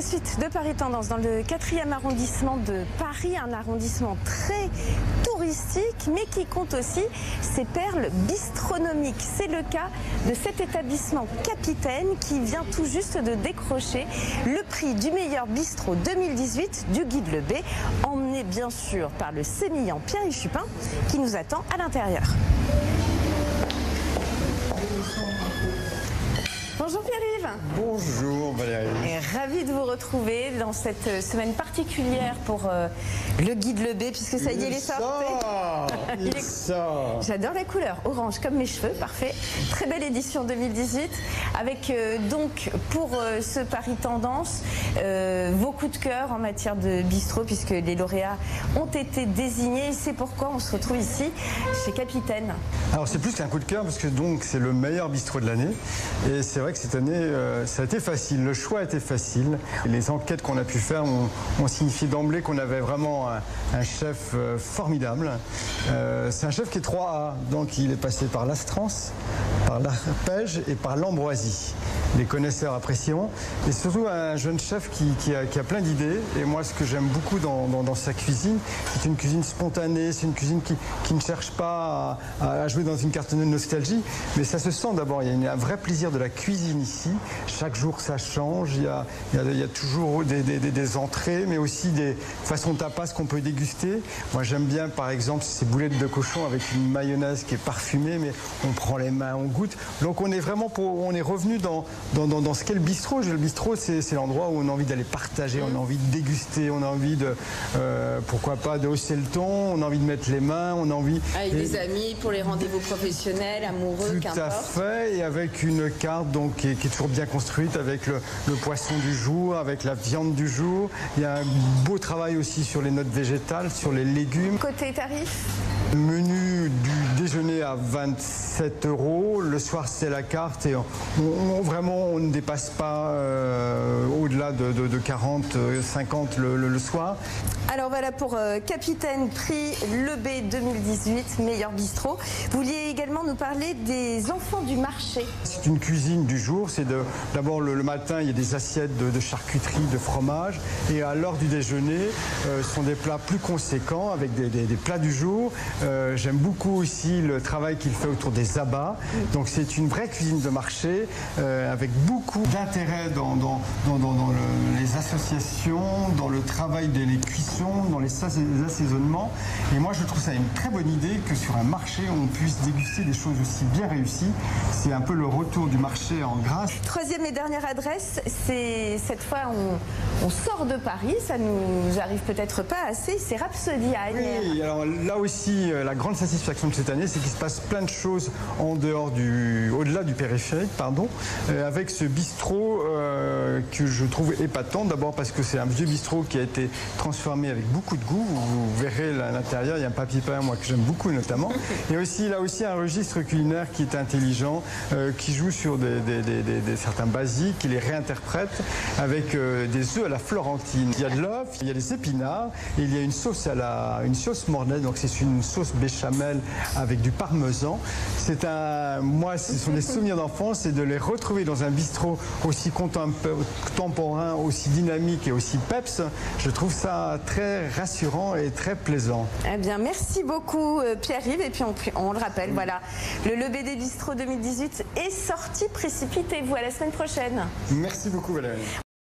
la suite de Paris Tendance dans le 4e arrondissement de Paris, un arrondissement très touristique mais qui compte aussi ses perles bistronomiques. C'est le cas de cet établissement Capitaine qui vient tout juste de décrocher le prix du meilleur bistrot 2018 du Guide Le B, emmené bien sûr par le sémillant Pierre-Yves Chupin qui nous attend à l'intérieur. Bonjour Pierre-Yves. Bonjour Valérie. Et ravi de vous retrouver dans cette semaine particulière pour le Guide Le B, puisque ça y est, il est sorti. J'adore la couleur, orange comme mes cheveux, parfait. Très belle édition 2018, avec donc pour ce Paris Tendance, vos coups de cœur en matière de bistrot, puisque les lauréats ont été désignés. Et c'est pourquoi on se retrouve ici, chez Capitaine. Alors c'est plus qu'un coup de cœur, parce que donc c'est le meilleur bistrot de l'année. Et c'est vrai que cette année, ça a été facile, le choix a été facile. Les enquêtes qu'on a pu faire ont signifié d'emblée qu'on avait vraiment un chef formidable. C'est un chef qui est 3A, donc il est passé par l'Astrance, par l'Arpège et par l'Ambroisie. Les connaisseurs apprécieront. Et surtout un jeune chef qui a plein d'idées. Et moi, ce que j'aime beaucoup dans sa cuisine, c'est une cuisine spontanée, c'est une cuisine qui ne cherche pas à jouer dans une carte de nostalgie, mais ça se sent d'abord. Il y a un vrai plaisir de la cuisine ici. Chaque jour, ça change. Il y a toujours des entrées, mais aussi des façons tapas qu'on peut déguster. Moi, j'aime bien, par exemple, ces boulettes de cochon avec une mayonnaise qui est parfumée, mais on prend les mains, on goûte. Donc, on est vraiment on est revenu dans ce qu'est le bistrot. Le bistrot, c'est l'endroit où on a envie d'aller partager, on a envie de déguster, on a envie de, pourquoi pas, de hausser le ton, on a envie de mettre les mains, on a envie... Avec des amis, pour les rendez-vous professionnels, amoureux, qu'importe. Tout à fait, et avec une carte donc, qui est toujours bien construite, avec le poisson du jour, avec la viande du jour. Il y a un beau travail aussi sur les notes végétales, sur les légumes. Côté tarif ? Menu du déjeuner à 27 €. Le soir, c'est la carte et vraiment, on ne dépasse pas au-delà de 40, 50 le soir. Alors voilà pour Capitaine, prix Le B 2018, meilleur bistrot. Vous vouliez également nous parler des enfants du marché. C'est une cuisine du jour. C'est d'abord le matin, il y a des assiettes de charcuterie, de fromage. Et à l'heure du déjeuner, ce sont des plats plus conséquents avec des plats du jour. J'aime beaucoup aussi le travail qu'il fait autour des abats. Donc c'est une vraie cuisine de marché avec beaucoup d'intérêt dans les associations, dans le travail des cuissons, dans les assaisonnements. Et moi je trouve ça une très bonne idée que sur un marché on puisse déguster des choses aussi bien réussies. C'est un peu le retour du marché en grâce. Troisième et dernière adresse, c'est cette fois on sort de Paris, ça nous arrive peut-être pas assez, c'est Rhapsody à Asnières. Oui, alors là aussi la grande satisfaction de cette année, c'est qu'il se passe plein de choses au-delà du périphérique, avec ce bistrot que je trouve épatant. D'abord parce que c'est un vieux bistrot qui a été transformé avec beaucoup de goût. Vous verrez à l'intérieur, il y a un papier peint, moi que j'aime beaucoup notamment. Et aussi là aussi un registre culinaire qui est intelligent, qui joue sur certains basiques, qui les réinterprète avec des œufs à la florentine. Il y a de l'œuf, il y a des épinards, et il y a une sauce sauce mornelle. Donc c'est une sauce béchamel avec du parmesan. Moi, ce sont des souvenirs d'enfance, et de les retrouver dans un bistrot aussi contemporain, aussi dynamique et aussi peps. Je trouve ça très rassurant et très plaisant. Eh bien, merci beaucoup Pierre-Yves. Et puis on le rappelle, voilà, le B des Bistrots 2018 est sorti. Précipitez-vous, à la semaine prochaine. Merci beaucoup Valérie.